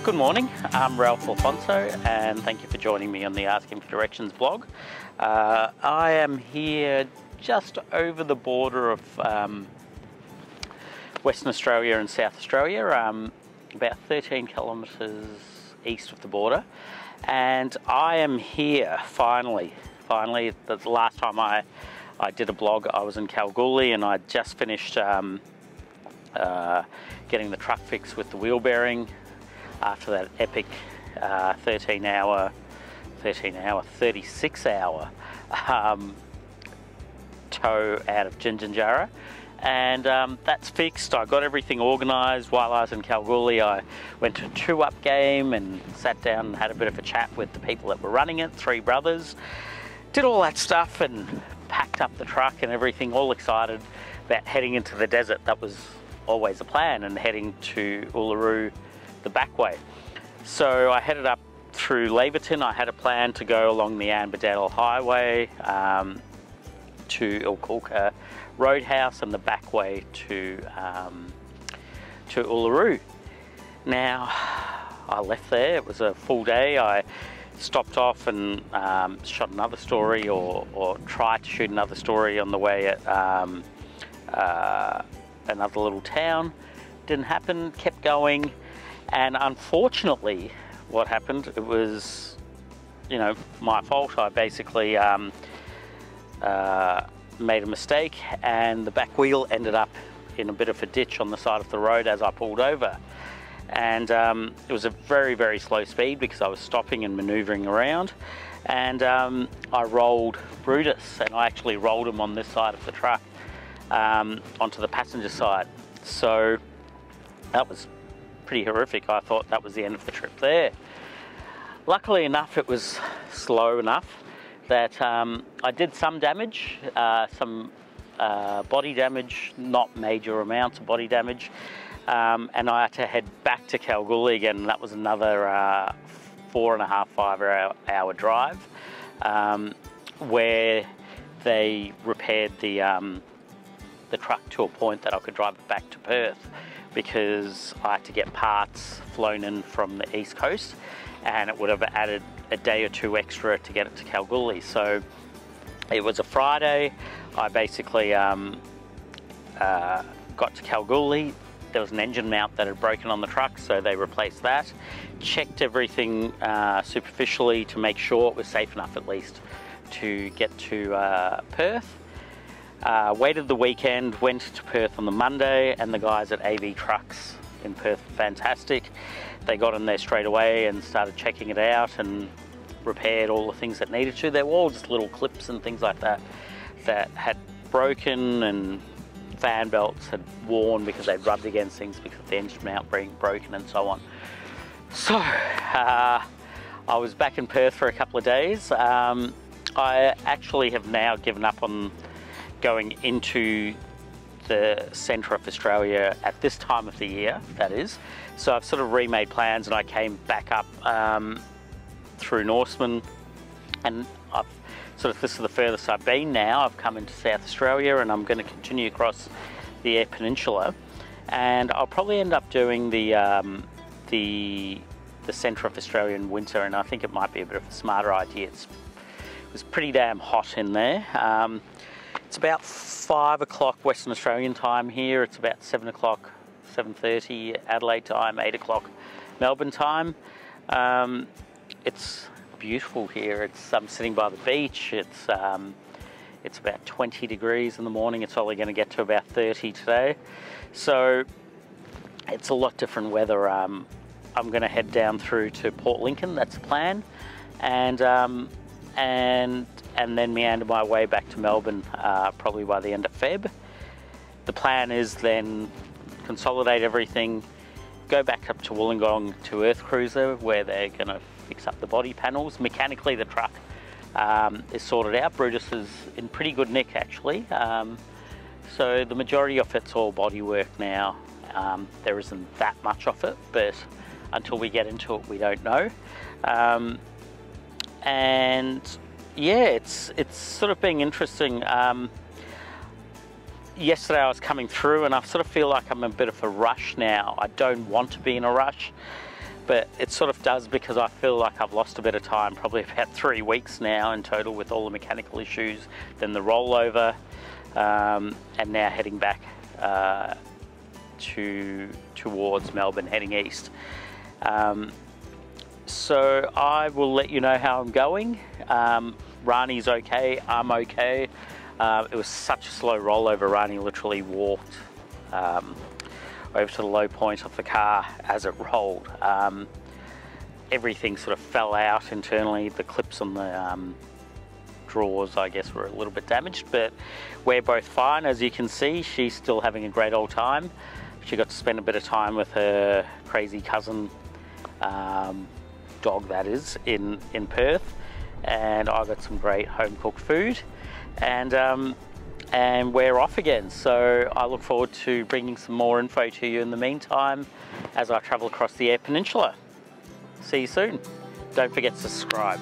Good morning, I'm Ralph Alfonso and thank you for joining me on the Asking for Directions blog. I am here just over the border of Western Australia and South Australia, about 13 kilometres east of the border, and I am here finally. The last time I did a blog I was in Kalgoorlie and I just finished getting the truck fixed with the wheel bearing after that epic 36-hour tow out of Ginginjara, and that's fixed. I got everything organised. While I was in Kalgoorlie, I went to a two-up game and sat down and had a bit of a chat with the people that were running it, three brothers. Did all that stuff and packed up the truck and everything, all excited about heading into the desert. That was always the plan, and heading to Uluru the back way. So I headed up through Laverton. I had a plan to go along the Ambadale Highway to Ilkulka Roadhouse and the back way to Uluru. Now, I left there. It was a full day. I stopped off and shot another story, or tried to shoot another story on the way at another little town. Didn't happen. Kept going. And unfortunately, what happened, it was, my fault. I basically made a mistake and the back wheel ended up in a bit of a ditch on the side of the road as I pulled over. And it was a very, very slow speed because I was stopping and manoeuvring around. And I rolled Brutus, and I actually rolled him on this side of the truck onto the passenger side. So that was pretty horrific. I thought that was the end of the trip there. Luckily enough, it was slow enough that I did some damage, some body damage, not major amounts of body damage, and I had to head back to Kalgoorlie again, and that was another 4.5–5 hour drive, where they repaired the truck to a point that I could drive it back to Perth, because I had to get parts flown in from the East Coast, and it would have added a day or two extra to get it to Kalgoorlie. So it was a Friday. I basically got to Kalgoorlie. There was an engine mount that had broken on the truck, so they replaced that. Checked everything superficially to make sure it was safe enough at least to get to Perth. Waited the weekend, went to Perth on the Monday, and the guys at AV Trucks in Perth were fantastic. They got in there straight away and started checking it out and repaired all the things that needed to. They were all just little clips and things like that that had broken, and fan belts had worn because they'd rubbed against things because of the engine mount being broken and so on. So I was back in Perth for a couple of days. I actually have now given up on going into the centre of Australia at this time of the year, that is. So I've sort of remade plans, and I came back up through Norseman, and I've this is the furthest I've been now. I've come into South Australia, and I'm going to continue across the Eyre Peninsula, and I'll probably end up doing the centre of Australia in winter, and I think it might be a bit of a smarter idea. It was pretty damn hot in there. It's about 5 o'clock Western Australian time here. It's about 7 o'clock, 7:30 Adelaide time, 8 o'clock Melbourne time. It's beautiful here. I'm sitting by the beach. It's about 20 degrees in the morning. It's only going to get to about 30 today. So it's a lot different weather. I'm going to head down through to Port Lincoln. That's the plan. And then meander my way back to Melbourne probably by the end of Feb. The plan is then consolidate everything, go back up to Wollongong to Earth Cruiser, where they're going to fix up the body panels. Mechanically, the truck is sorted out. Brutus is in pretty good nick actually. So the majority of it's all bodywork now. There isn't that much of it, but until we get into it, we don't know. And yeah, it's sort of been interesting. Yesterday I was coming through and I sort of feel like I'm in a bit of a rush now. I don't want to be in a rush, but it sort of does because I feel like I've lost a bit of time, probably about 3 weeks now in total with all the mechanical issues, then the rollover, and now heading back towards Melbourne, heading east. So I will let you know how I'm going. Rani's okay, I'm okay. It was such a slow rollover. Rani literally walked over to the low point of the car as it rolled. Everything sort of fell out internally. The clips on the drawers, I guess, were a little bit damaged, but we're both fine. As you can see, she's still having a great old time. She got to spend a bit of time with her crazy cousin, dog that is, in Perth, and I got some great home cooked food, and we're off again. So I look forward to bringing some more info to you in the meantime as I travel across the Eyre Peninsula. See you soon. Don't forget to subscribe.